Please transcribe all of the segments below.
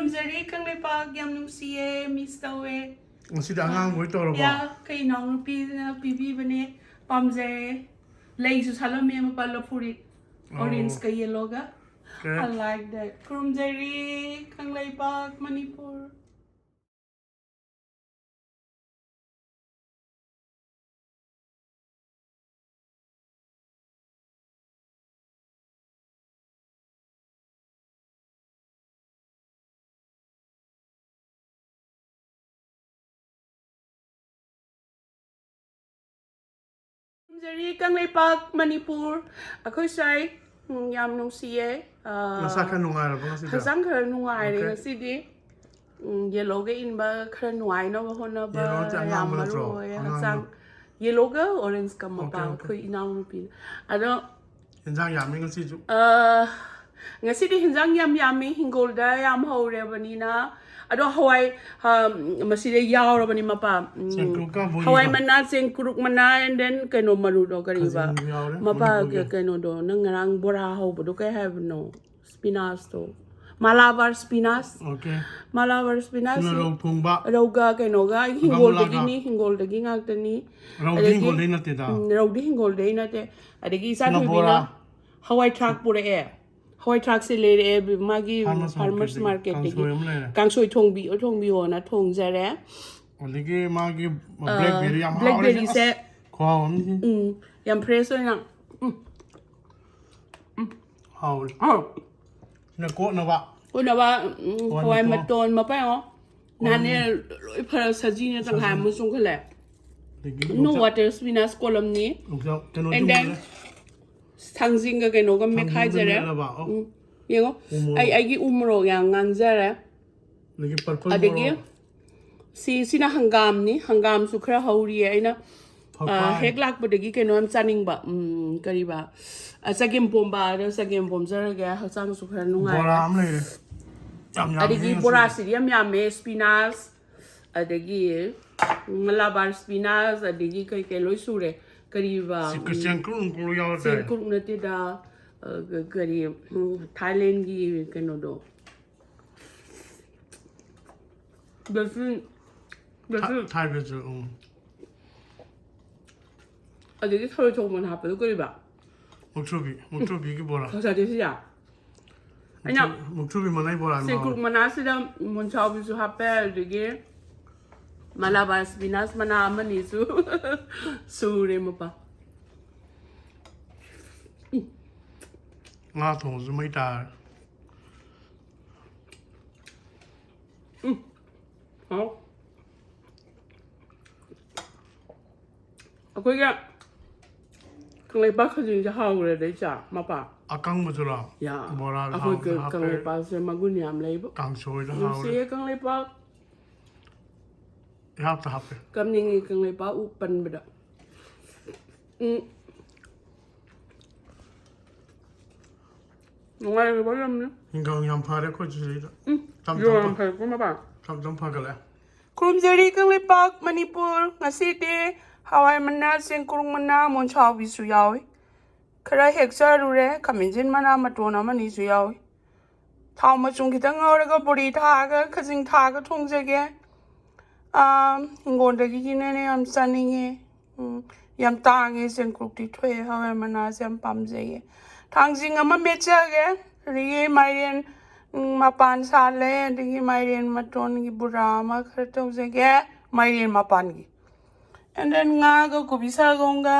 Kurumzari kang lepag yam nung siye mistawe. Ngasidi angang mo ito ro ba? Ya kay nong pipi bane pamze lay su salame mapalo puri orange ka yellow ga. I like that. Kurumzari kang lepag Manipur. Kurumzari kang lepag Manipur. Ako say yam nung siye. Nasa ka nung araw ba ngasidi? Hasang ka nung araw ngasidi. Yellow ga inba ka nung araw na ba na ba yam maru hasang yellow ga orange ka mapa ko inaw nung pin. Ano? Hinjang yami ngasidi. Ngasidi hinjang yami hingolda yam haore banina. Ado Hawaii masih yaore bani mapa. Hawaii mana sengkuruk mana and then kano marudo kariba. Mapa kano do nangarang bora ho bodo kay have no spinach to. Malabar spinach. Okay. Malabar spinach. Sino pungba. Roga kano ga hingol dagi ngagtani. Rodi hingol day nate da. Rodi hingol day nate. Adagi sa bina Hawaii truck pura air. Hawaii truck se le magi farmers market kangsoi thongbi ona thongjare oligi magi blackberry yam blackberry se khom yam fresh oina haul na ko na ba Hawaii maton ma pa o nane loi phara saji ne tang ha mu sung khale no water spinach column ni and then thangjing ga keno ga me khai jare yengo ai gi umro yang ngang jare lagi purple adegi sina hangam su khara hauri aina hek lak bodegi keno am chaning ba kari ba sagem bomba jare ga hasang su khara nungai bora am le adegi bora siriam yamme spinach adegi malabar spinach adegi kai loi sure kariba sengkurung yaw da sengkurung nate da kari Thailand gi kano do besu Thai besu adegi thoi thong ha pa kariba muktubi ki bora sa de sia anya muktubi manai bora ma sengkurung mana sida mon chau bi su ha pa adegi Malabar spinach mana amani su sure mo pa nga thong su mai ta akwai ga kan lai ba khajin ja haure dai cha ma pa akang mo jura ya bora akwai kan lai pa se magun yam lai bo kang soi da se kan lai pa ya ta hape kam ning kan lai pa u pan beda ngai ba yam ni hingang yam phare ko ji da yo am pa ko ma pa tam pha gale Kurumzari kang lai pa Manipur ngasidi Hawaii mana sengkurung mana mon chaw bi su yawi khara hekcha rure kaminjin mana matona mani su yawi thau ma chung kitang ngora ga buri tha ga khajing tha ga thongjage hingon da gi ne am saninge yam tange sengkuruk ti thwe Hawaii mana sem pamje thangjing ama mechage ri maien mapan sale digi maien maton gi burama khar thongjage maien mapan gi and then nga go kubisa gonga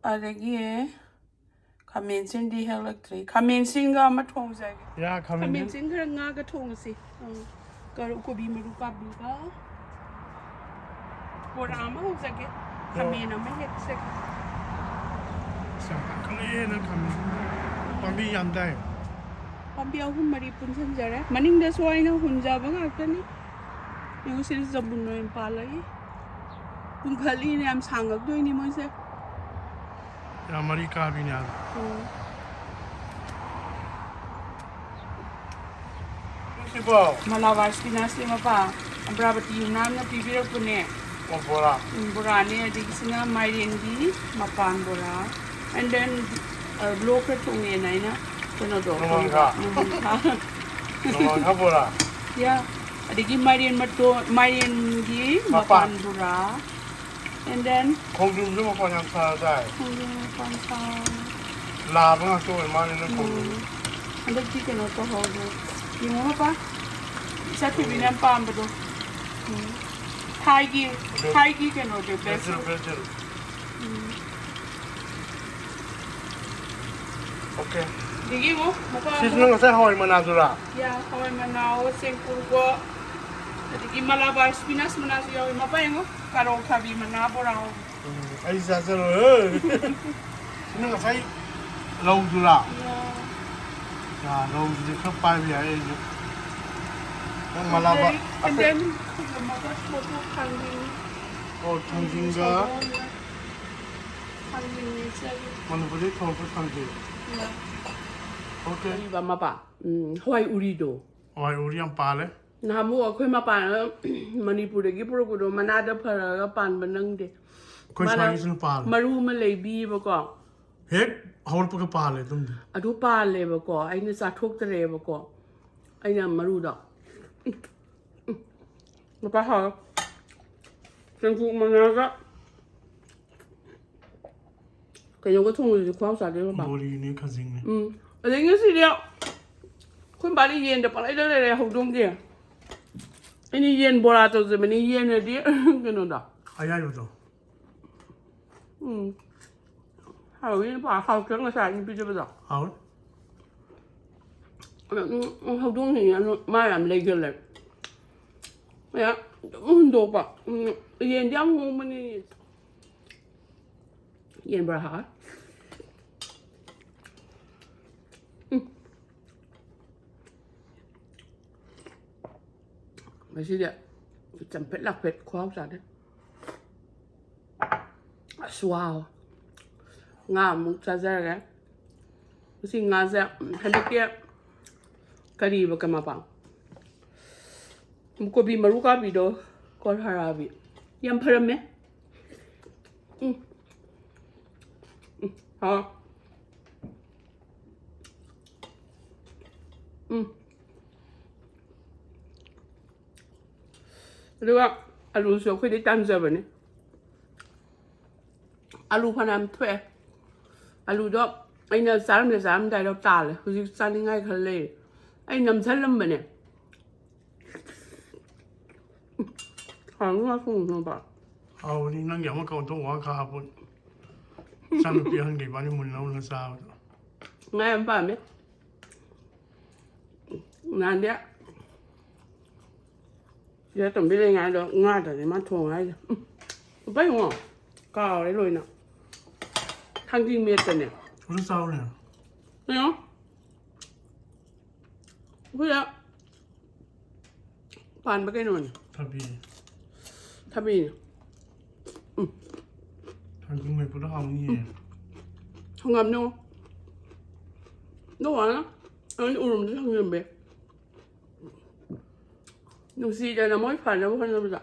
adegi kamensin di electric kamensin ga ma thong jage ya kamensin ga nga ga thong si ka ko bi maru ka bi ga porama ho jage kamena ma hek se sam kale na kam pambi yam dai pambi ahum mari punsan jare maning da swai na hunja ba ga tani yo sil zabun no em palai Kali ni am sanggap tu ini masa. Ya Amerika bini ada. Siapa? Malabar spinach ni apa? Berapa tiun nama tiga punya. Bora. Bora ni di sini maiden di mapan bora. And then local tu ni na ina. Kena do. Nomangka bora. Yeah. Adigi Marian Mato Marian Gi Mapan Bura. And then คงดื่มด้วยมาพอยังซาได้ Pansa. ลาบ้างช่วยมาในนั้นคง And the chicken also hold. You know pa? Sa pibinan pa ambado. Thai gi can order เบร best. ซิลโอเค Digi mo? Mapa. ชิสนึงก็ใช้หอยมานาจุระ Yeah, Haore Manao, Sengpurgo. Digi Malabar Spinas Manas yo mapa yango. Karo kabi manabo rao. ไอ้ซาเซโร่เฮ้ยชิสนึงก็ใช้เราจุระ Yeah. เราจะเข้าไปใหญ่เลยนั่งมาลาบะ And then the mother photo hanging. โอ้ทำจริงก็ Hanging inside. มันไม่ได้โทรไปทำจริง Yeah. โอเค Iba mapa. Hawaii urido. โอ้ยอุริยังปาเลย Namu ako'y mapa Manipuri gipuro ko do manada para pan banang de. คุยชายสินปาเลย Maru malay bi ba ko. เฮ้ยเขาพูดกับปาเลยตุ้มดิ Adu pa le ba ko. Ay ni sa thok tere ba ko. Ay na maru do. Mapa ha. Sen ku managa. Kaya ko thong ri kwang sa de ba. โบลีนี่ข้าซิงเนี่ย อะไรเงี้ยสิเดียวคุณบาลีเย็นเดี๋ยวไปได้เลยหกดวงเดียวอันนี้เย็นโบราณตัวจะมันนี่เย็นเลยดิกันนู่นด่ะ อายาอยู่ตัว เขาเย็นป่ะเขาเครื่องกระสายนี่พี่จะไปด่ะ เอา หกดวงอย่างเงี้ยไม่ทำเลยกันเลยเนี่ยดูป่ะเย็นยังงงมันนี่เย็นโบราณไม่ใช่เดี๋ยวจำเป็ดหลักเป็ดคว้าสัตว์เนี่ยสวาวงามมุกซาเซ่แกไม่ใช่งาเซ่ฮันเดกี้กะดีบกันมาปังมุกบีมารุกาบีโดกอลฮาราบียำพรมไหมฮะหรือว่าอาลูสวยคุยได้ตั้งใจแบบนี้อาลูพนันถ้วยอาลูดอกไอ้เนี่ยสามได้เราตาเลยคือสร้างง่ายขึ้นเลยไอ้น้ำชั้นลำบากเนี่ยหางว่าคงลำบาก เอานี่นั่งอย่างว่าเขาต้องว่าข้าพุ่นสร้างเพียงกี่วันนี่มุนแล้วนะสาว ง่ายป่ะไหมนานเดียวเดี๋ยวต้องไปเลยงานเดี๋ยวงานแต่เนี่ยมันทวงให้ไปหัวก็เอาได้เลยนะทั้งที่เมียกันเนี่ย รู้สาวเนี่ย เนาะเพื่อผ่านไปแค่นั้น ทับบี ถ้ามี ทางจริงไม่พูดห้องนี่ ห้องงามเนาะน้องนะอันนี้อุดมที่ห้องเงินเบนุ่งสีจะน้ำมันผ่านแล้วผ่านแล้วจ้ะ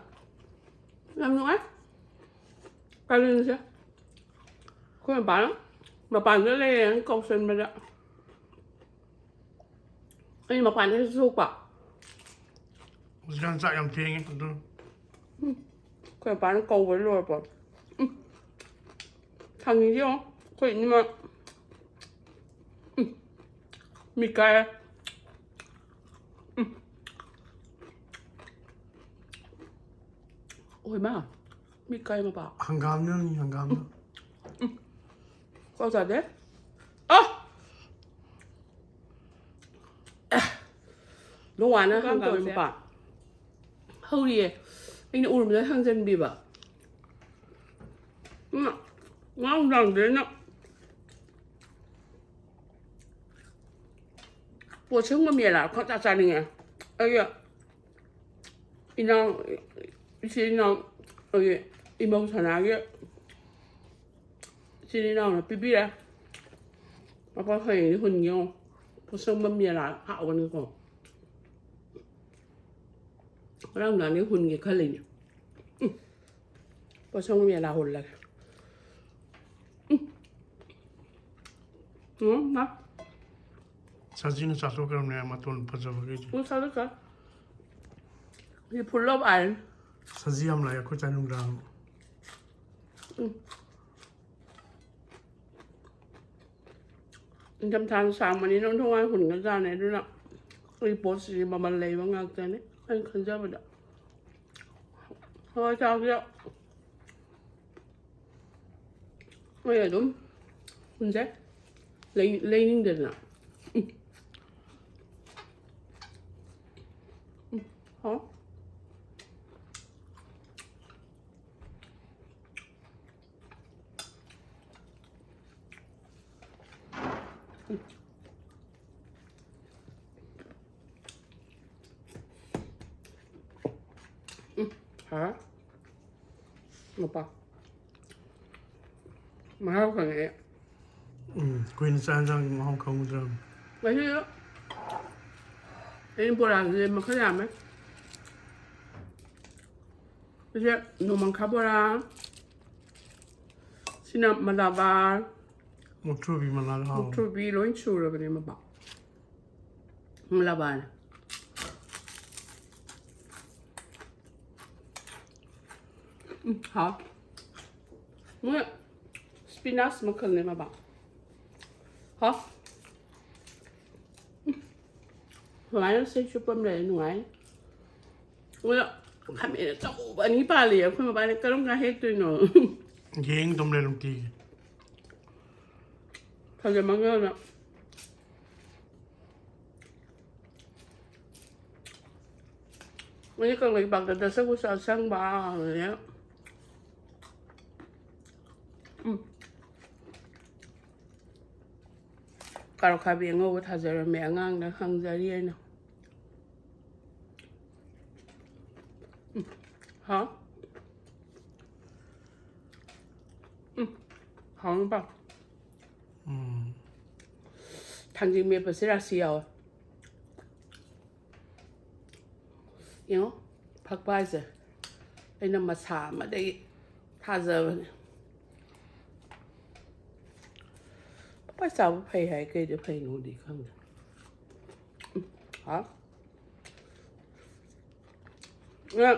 น้ำนุ่งไหมไปเลยใช่คนมาป่านก็เลยกองเซ็นมาแล้วอันนี้มาป่านได้สุกปะ สกันสักยังเพียงไงตัว คนป่านกองไว้รวยปะทางนี้เดียวคนนี้มามีไก่โอ้ยมามีไก่มาปะ หังกามเนี่ยนี่หังกามเนี่ย ก็จะเด้อ๋อลูกหวานนะห้างตัวมาปะเฮ้ยไอ้นี่อุ่นเลยห้างเจนบีบะง้าวดังเด่นนะปวดชิงมันมีอะไรเขาจะใจยังไงไอ้เนี่ยอีน้องชีน้องไอ้อีมองชนะเนี่ยชีน้องเนี่ยปีๆเลยมาพอเห็นคนเงี้ยปวดชิงมันมีอะไรหาวันนี้ก่อนร่างหลังนี้คนเงี้ยขึ้นเลยเนี่ยปวดชิงมันมีอะไรหุ่นเลยนะ 사진은 자소그럼 내가 맞돈 퍼져보겠지. 뭐 사줄까? You pull up iron. 사지함 라야 코자능랑. Trong tháng sáng mà đi nông thôn ai hùn cái ra này đúng không? Đi bố sĩ mà lấy vào ngạc ra này. Anh khẩn ra vào đó. Thôi chào kìa. Bây giờ đúng. Hùn ra. Lấy những đợt nào. Hả? Hả? Một bao. Mà không phải nghe. Queensland Hong Kong drum. Vậy chứ đó. Em bộ làm gì mà khó làm ấy. Bây giờ, nó mang khá bộ ra. Xin mà là bà. Một chút bị mà là hao. Một chút bị lỗi chú rồi cái mà bảo. Mà là bà này. Hả? Mới spinach mà cần này mà bảo. Hả? Ngoài nó sẽ chụp bấm này ngoài. Mới làm mẹ cháu bạn ấy bà liền, không mà bạn ấy cái đông cái hết tôi nữa. Giếng tôm lên tí. Thật ra mà ngon ạ. Mới con lại bằng cái sắc của sao sang bà rồi nhá. Kalau kami ngô thà giờ mẹ ngang đã khăng ra đi nào. Hả? Không bao. Thangjing metpasu là siêu. You know, pak bai giờ. Đây là mà xả mà đây thà giờ. Tại sao phải hay cái để phải ngủ đi không? Hả? Nè.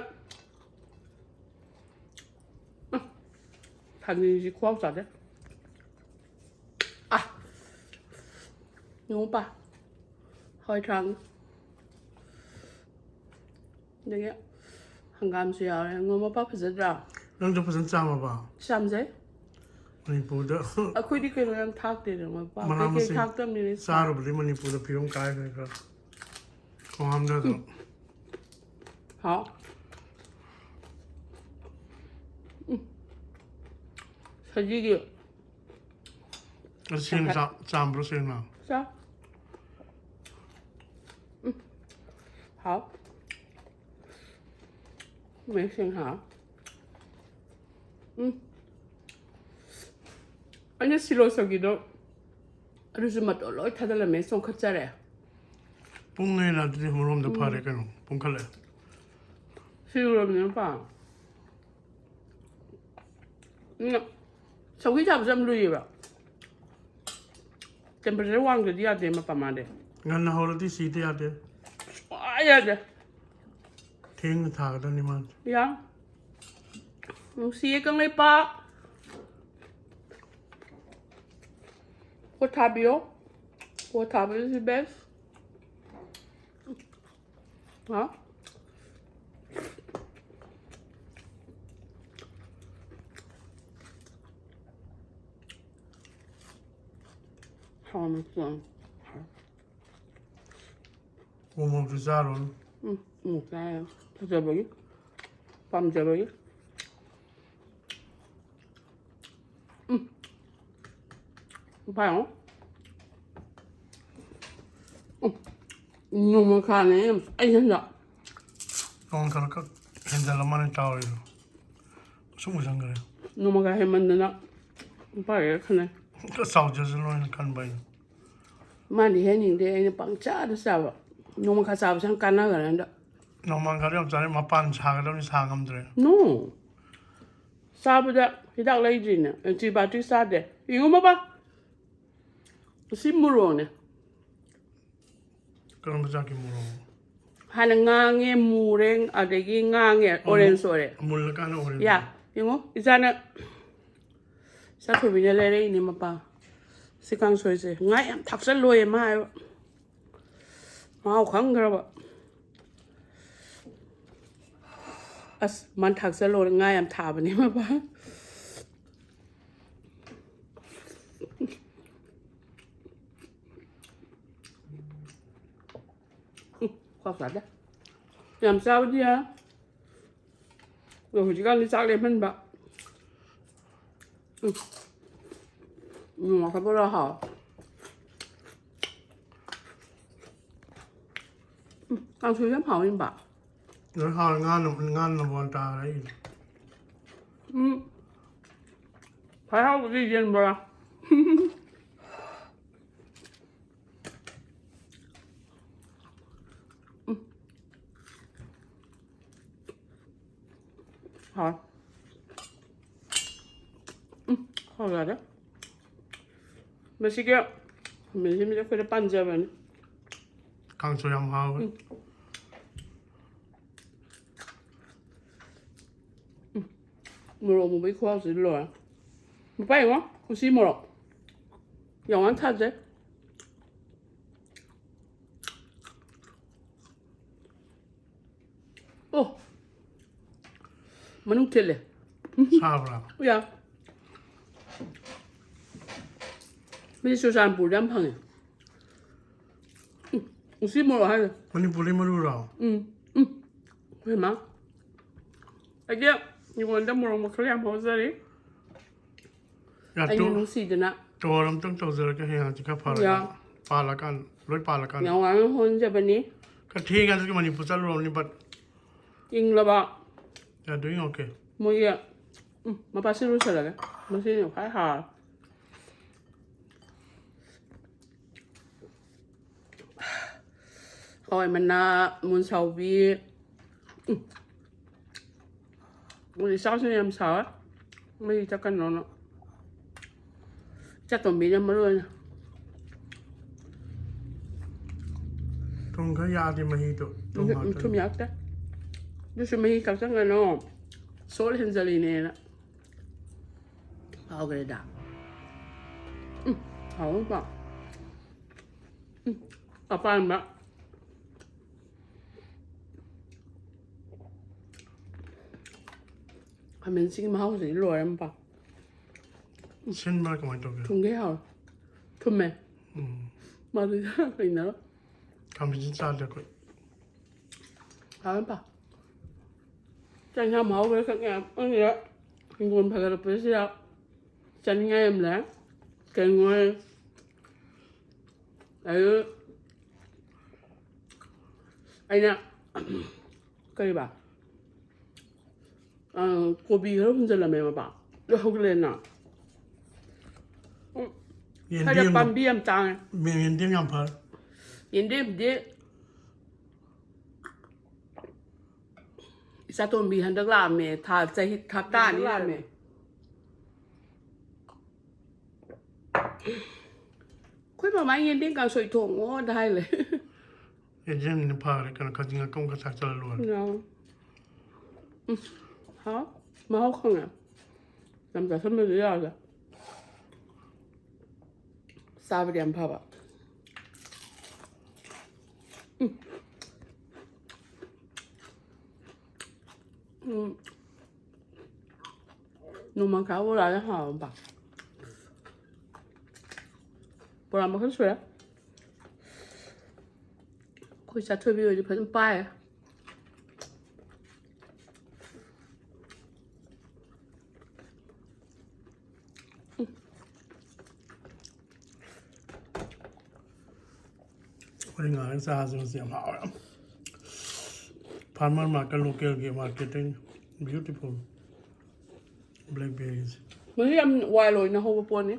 Thằng gì khoan sao đấy? À. Ngủ ba. Hơi thằng. Đây á. Hàng gam xìa này ngủ mà bác phải rất ra. Nang cho pasan sama ba. Sam giấy. Manipur da. Aku di kena yang thak dia dong apa? Kaya thak tam ni. Saru beli Manipur da pirom kai ka. Ko ham da. Hả? Sao gì kìa? Sen sam bro sen na. Sao? Hả? Mẹ sen hả? Anh silo sagido. Aduh mat oloi thadala me song khachare. Pung ne na di morom da pare ka no. Pung khale. Silo me pa. Sau khi chạm dâm lùi vào. Temperature wang cái dia de ma pamade. Ngan na hor di si te ate. Ai ya. Theng tha da ni ma. Ya. Nung siya kang may pa. Watabio. Watabio is the best. Hả? Không được. Wo mo tu zaro. Một cái. Thật ra bởi. Pam ra bởi. Phải không? Nhưng mà khá này anh nhận rõ. Con ka ka henda la man ta oi. Sumu sang gare. Nhưng mà cái mình nó phải cái này. Ka sao je lo kan bai. Mà đi hết những cái anh bằng chả được sao. Nhưng mà cái sao sang cắn nó cái đó. No man ka ri jare ma pan cha ga ni sa ngam dre. No. Sao bây giờ? Thì đặt lấy gì nè? Chỉ bảo chỉ sao đấy. Yêu mà ba. Xin mua rồi nè. Kan ba ja ki mo. 하는 강에 무랭 아대기 강에 오렌소래. 물러가는 오렌지. 야, 이거 이제는 사토비네 레레 이니 마빠. 시간 소이지. 나야 탁살로에 마요. 마오 강그러봐. 아스 만 탁살로 나야 타버니 마빠. Khoác lắm đấy. Làm sao đi á? Rồi chỉ cần đi xác lên phân bạc. Mà phải bao hả? Ăn suy lắm hảo em bạc. Rồi họ ngan là bọn ta đấy. Phải không đi dân bạc. Hả? Hả là đấy. 맛있게. mình phảiปั้자면. 강소 양하고. 물어 뭐 이거 하지 일로야. 뭐 빨리 와? 혹시 물어. 영화 타지? 어. Manuk tele. Sabra. Ja. Bây giờ sang bù đám phăng. Xí mồ hay. Manipuri Mukbang. Phải mà. Anh kia, nhưng mà đám mồ một cái làm hồ ra đấy. Anh không xí được nè. Tôi làm trong tàu giờ cái hàng chỉ có phá là can, lối phá là can. Nhau ăn hôn cho bênนี้ cái thi cái cái Manipuri luôn đi bắt. In là bà. Yeah, doing okay. Mới vậy. Mà bà xin luôn sao lại? Mà xin được phải hả? Hỏi mình là muốn sầu vì muốn đi sao xin em sợ á. Mới chắc cần nó. Chắc tuần bị nó mới luôn. Trong cái nhà thì mà hít tụi. Không nhắc đó. Just me cảm giác là nó số lên giờ này nè. Hào cái đã. Hào không bảo. À pan mà. Mình xin mà hào gì rồi em bảo. Xin mà cái gì Thùng cái hào. Thùng mẹ. Mà thì cái nữa. Cảm ơn 진짜 được rồi. Hào em bảo. Chẳng ham hậu với các em ơ gì đó nguồn phải là phải sao chẳng nghe em lá cái ngoài ấy anh nè cây bà cô bị hết 혼자 là mẹ mà bà nó không lên nào hay là ban bi em tàng miền đêm nhầm phải. yên đêm đi sao tôi bị hắn được làm mẹ thà chạy thà ta đi làm mẹ khuyên mà mấy nhân đến càng sôi thùng ngó đâyเลย Yên đêm nó phá cái cái gì cũng có sạch luôn. No. Hả? Mà không à? Làm cả thân mới lý do rồi. Sao vậy em phá bà? 너만 가보라 하 봐. 뭐라 뭐 했어요? 거기 자투 비오지 배좀 빠해. Uống ngài ra rồi xem hảo lắm. Farmer market, local marketing, beautiful blackberries. Mới em hoài rồi nó không có buồn ấy.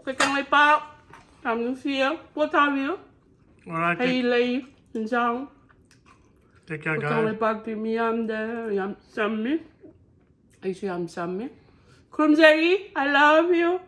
Cái căng lấy bao, làm những phía, bố thao biểu. Alright, Hay lấy, làm sao? take care, Cái căng lấy guys. bao tìm yam để yam xăm ấy. Ai sẽ yam xăm ấy. Krum Zeri, I love you.